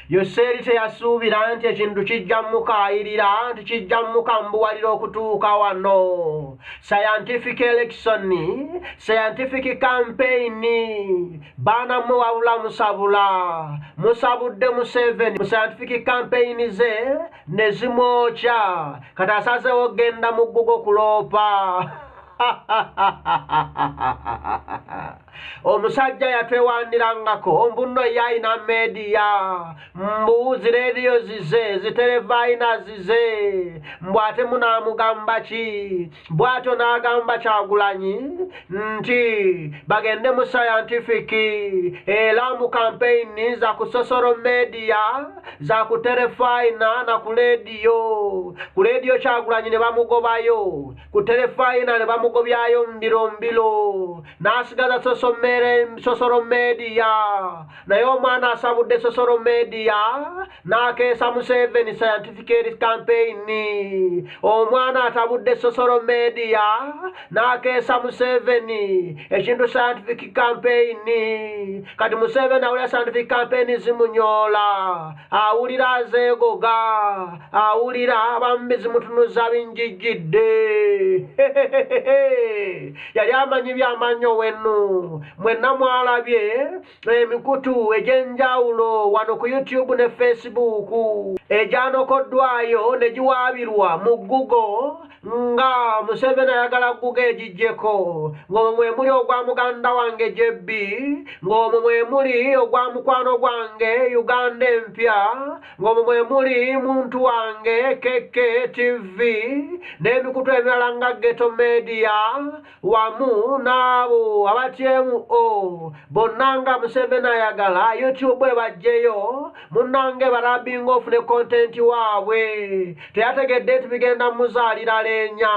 Yoseri teyasuubira nti ekintu kijja mukayirira nti kijja mukambuwalira okutuuka wano. Scientific election, scientific campaign, baana muwabula musabula. Musabudde Museveni mu scientific campaign ze ne zimwokya. Kati asazeewo genda mu Google kuloopa. Omusajja yatwewandirangako mbuno yayina media mbuzi radio zize zitelevina zize mbwate munamugamba ki bwato n'agamba Kyagulanyi nti bagende mu scientific era mu campaign za ku social media za ku telefina na ku radio Kyagulanyi ne bamugobayo ku telefina ne bamugobyayo mbiro nasigaza social media naye omwana asabudde social media n'akeesa Museveni scientific campaign. Omwana atabudde social media n'akeesa Museveni ekintu scientific campaign. Kati Museveni awulira scientific campaign zimunyola, awulira azeegoga, awulira abambi zimutunuza binjijjidde. Yali amanyi byamanyo wenu mwenna mwalabye emikutu egyenjawulo wano ku YouTube ne Facebook egyanokoddwayo ne giwaabirwa mu Google nga Museveni ayagala Google egijjeko ng'omwo mwe muli ogwa muganda wange JB, ng'omwo mwe muli ogwa mukwano gwange Uganda empya, ng'omwo mwe muli muntu wange KK TV n'emikutu emirala nga Ghetto Media wamu n'abo abatyemu bonna nga Museveni ayagala YouTube ebajjeyo munnange barabinga ofune content waabwe. Teyategedde nti bigenda muzaalira leenya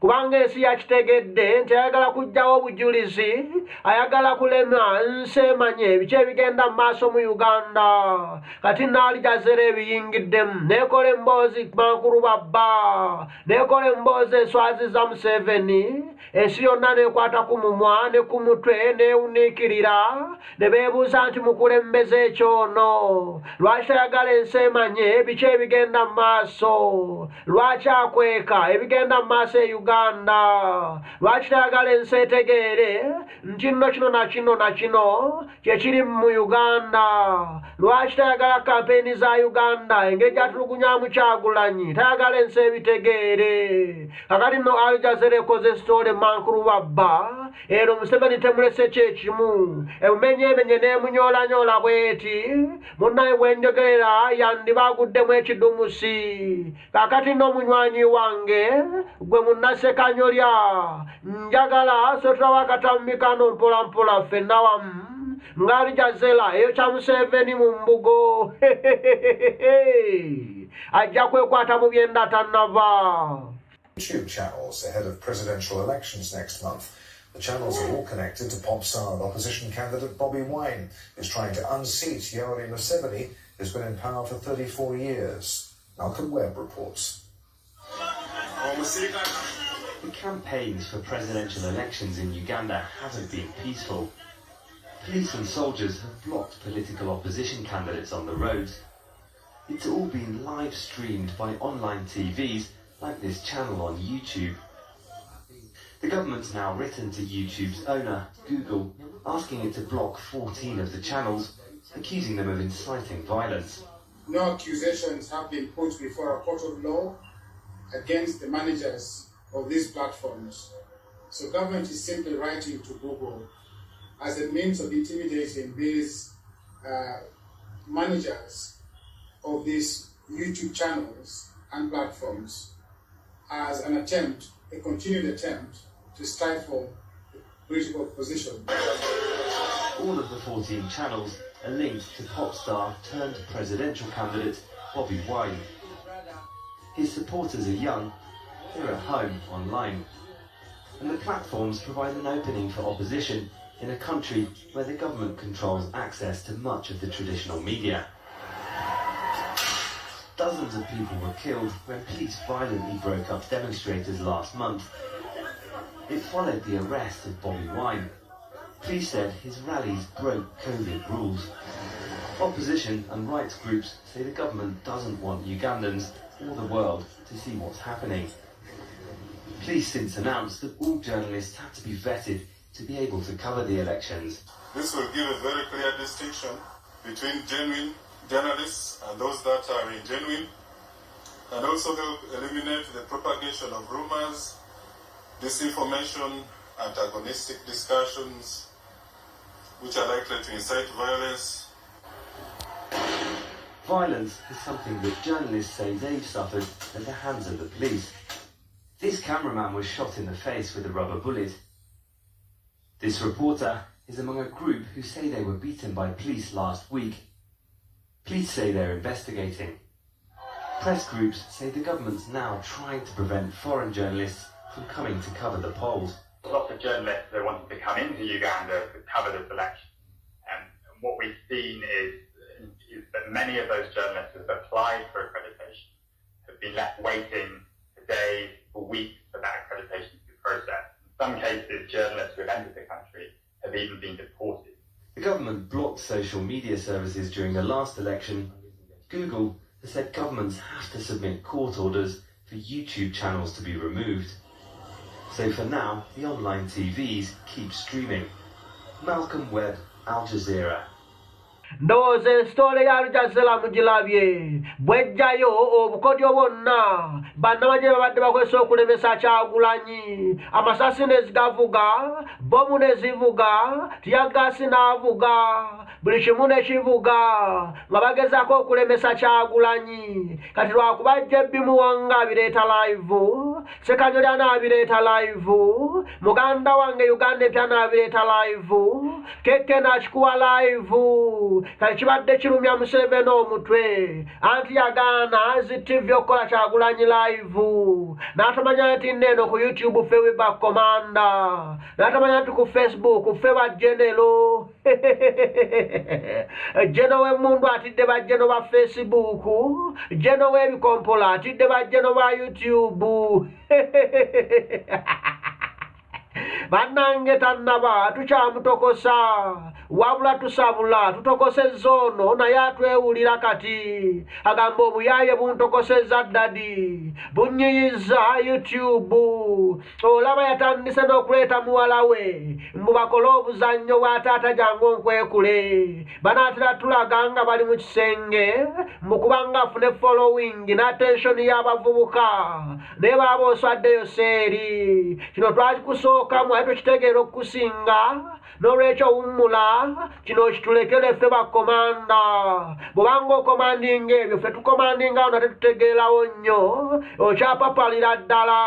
kubanga ensi yakitegedde nti ayagala kujjawo obujulizi, ayagala kulema nsi emanye biki ebigenda mu maaso mu Uganda. Kati n'alijazera ebiyingiddemu nekola emboozi mankulu babba, nekola emboozi enswazi za Museveni, ensi yonna nekwata ku mumwa ne ku mutwe neewuniikirira ne beebuuza nti mukulembeze ekyono lwaki tayagala ensi emanye biki ebigenda mu maaso, lwaki akweka ebigenda mu maaso e Uganda, lwaki tayagala ensi etegeere nti nno kino na kino na kino kyekiri mu Uganda, lwaki tayagala kampeyini za Uganda engeri gyatulugunyamu Kyagulanyi tayagala ensi ebitegeere. Kakati nno Al Jazeera ekoze sitole mankulu babba ero Museveni temulese kyekimu emumenyeemenye n'emunyoolanyola bweti munnaye bwenjogerera yandibaguddemu ekidumusi. Kakati nno munywanyi wange gwe munnasekanyolya njagala sotulawo akatamumikano mpola mpola ffenna wamu nga Al Jazeera eyo kya Museveni mu mbugo ajja kwekwata mu byenda tannava. YouTube channels ahead of presidential elections next month. The channels are all connected to pop star and opposition candidate Bobby Wine, who's trying to unseat Yoweri Museveni, who's been in power for 34 years. Malcolm Webb reports. The campaigns for presidential elections in Uganda haven't been peaceful. Police and soldiers have blocked political opposition candidates on the roads. It's all been live streamed by online TVs like this channel on YouTube. The government's now written to YouTube's owner, Google, asking it to block 14 of the channels, accusing them of inciting violence. No accusations have been put before a court of law against the managers of these platforms. So government is simply writing to Google as a means of intimidating these managers of these YouTube channels and platforms as an attempt, a continued attempt to stifle political opposition. All of the 14 channels are linked to pop star turned presidential candidate Bobby Wine. His supporters are young, they're at home online, and the platforms provide an opening for opposition in a country where the government controls access to much of the traditional media. Dozens of people were killed when police violently broke up demonstrators last month. It followed the arrest of Bobby Wine. Police said his rallies broke COVID rules. Opposition and rights groups say the government doesn't want Ugandans or the world to see what's happening. Police since announced that all journalists have to be vetted to be able to cover the elections. This will give a very clear distinction between genuine journalists and those that are ingenuine, and also help eliminate the propagation of rumors, disinformation, antagonistic discussions, which are likely to incite violence. Violence is something that journalists say they've suffered at the hands of the police. This cameraman was shot in the face with a rubber bullet. This reporter is among a group who say they were beaten by police last week. Police say they're investigating. Press groups say the government's now trying to prevent foreign journalists from coming to cover the polls. Lots of journalists that wanted to come into Uganda to cover this election. And what we've seen is that many of those journalists who have applied for accreditation have been left waiting for days, for weeks for that accreditation to be processed. In some cases, journalists who have entered the country have even been deported. The government blocked social media services during the last election. Google has said governments have to submit court orders for YouTube channels to be removed. So for now, the online TVs keep streaming. Malcolm Webb, Al Jazeera. Ndoze story ya Aljazeera mugilabye bwejjayo obukodyo bwonna bannamagye babadde bakozesa okulemesa Kyagulanyi amasasi nezigavuga bomu nezivuga tiyagasi n'avuga buli kimu nekivuga nga bagezaako okulemesa Kyagulanyi kati lwakuba JB Muwanga abireeta live Ssekanyoli anaabireeta live muganda wange Uganda Empya anaabireeta live Keke n'akikuwa live kati kibadde kirumya Museveni omutwe anti yagaana ZTV okukola Kyagulanyi live n'atamanya nti nneeno ku YouTube ffe we back commander n'atamanya nti ku Facebook ffe ba Genero Geno w'emmundu atidde ba Geno ba Facebook Geno w'ebikompola atidde ba Geno ba YouTube bannange tannaba tukyamutokosa wabula tusabula tutokosezza ono naye atwewulira kati agamba obuyaye buntokosezza ddadi bunyiyiza YouTube olaba yatandise n'okuleeta muwala we mbu bakole obuzannyo bwa taata jangu onkwekule banaatera tulaga nga bali mu kisenge mbu kubanga afune following n'attention y'abavubuka naye baaba oswaddeyo seeri kino twakikusookamu ate tukitegeera okukusinga n'olwekyo wummula kino kitulekere ffe bakomanda bw'obanga okomandinga ebyo ffe tukomandingawo nate tutegeerawo nnyo okyapapalira ddala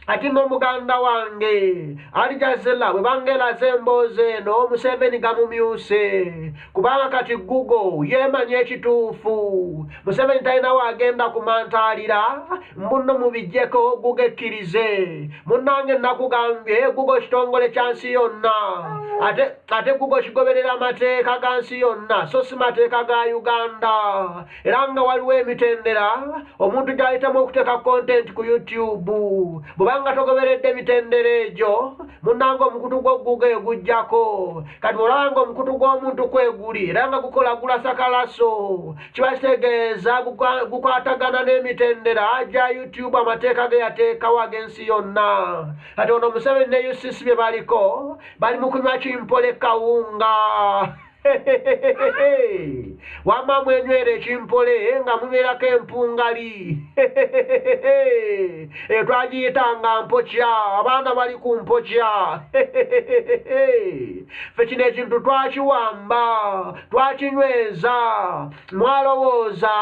ati n'omuganda wange Aljazeera bwe bangeeraze emboozi eno Museveni gamumyuse kubanga kati Google yeemanya ekituufu Museveni talina waagenda kumantaalira mbuno mubijjeko Google ekkirize munnange nakugambye Google kitongole kya nsi yonna ate Google kigoberera amateeka ga nsi yonna so si mateeka ga Uganda era nga waliwo emitendera omuntu gy'ayitamu okuteeka content ku YouTube bw'obanga togoberedde emitendera egyo munnange omukutu gwo Google gujjako kati olaba omukutu gw'omuntu kweguli era nga gukola gulasakalaso kiba kitegeeza gukwatagana n'emitendera gya YouTube amateeka ge yateekawo ag'ensi yonna kati ono Museveni ne UCC bye baliko bali mu kunywa kimpole kawunga wama mwenywere ekimpole nga munywerako empungali twagiyitanga mpokya abaana bali ku mpokya ffe kino ekintu twakiwamba twakinyweza mwalowooza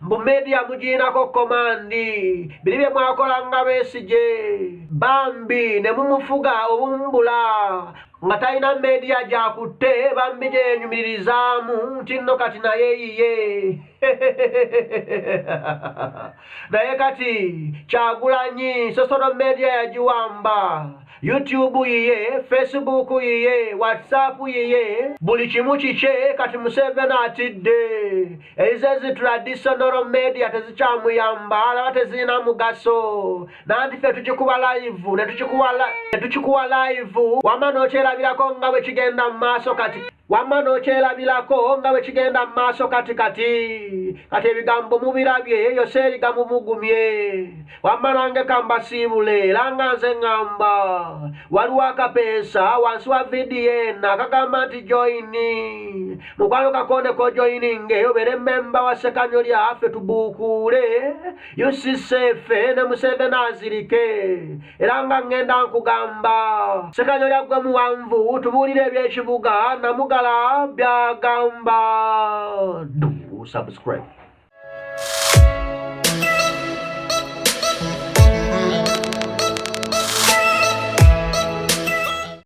mbu media mugiinako komandi biri bye mwakolanga Besigye bambi ne mumufuga obumbula nga talina media gyakutte bambi gyenyumirizaamu nti nno kati naye yiye naye kati Kyagulanyi social media yagiwamba YouTube yiye Facebook yiye WhatsApp yiye buli kimu kikye kati Museveni atidde ezo traditional media tezikyamuyamba alaba tezirina mugaso nanti ffe tukikuba live ne tukikuwa live wama n'okyerabirako nga bwe kigenda mu maaso kati wamma n'okyerabirako nga bwe kigenda mu maaso kati ebigambo mubirabye Yoseeri gamumugumye wamma nange kambasiibule era nga nze ŋŋamba waliwo akapeesa wansi wa VDN akagamba nti joyini mukwano kakonde ko joyininge obeere memba wa Ssekanyo lyaffe tubuukuule UCSF ne Museveni azirike era nga ŋŋenda nkugamba Ssekanyo lyaggwe muwanvu tubuulire ebyekibuga namugala byagamba. Do subscribe.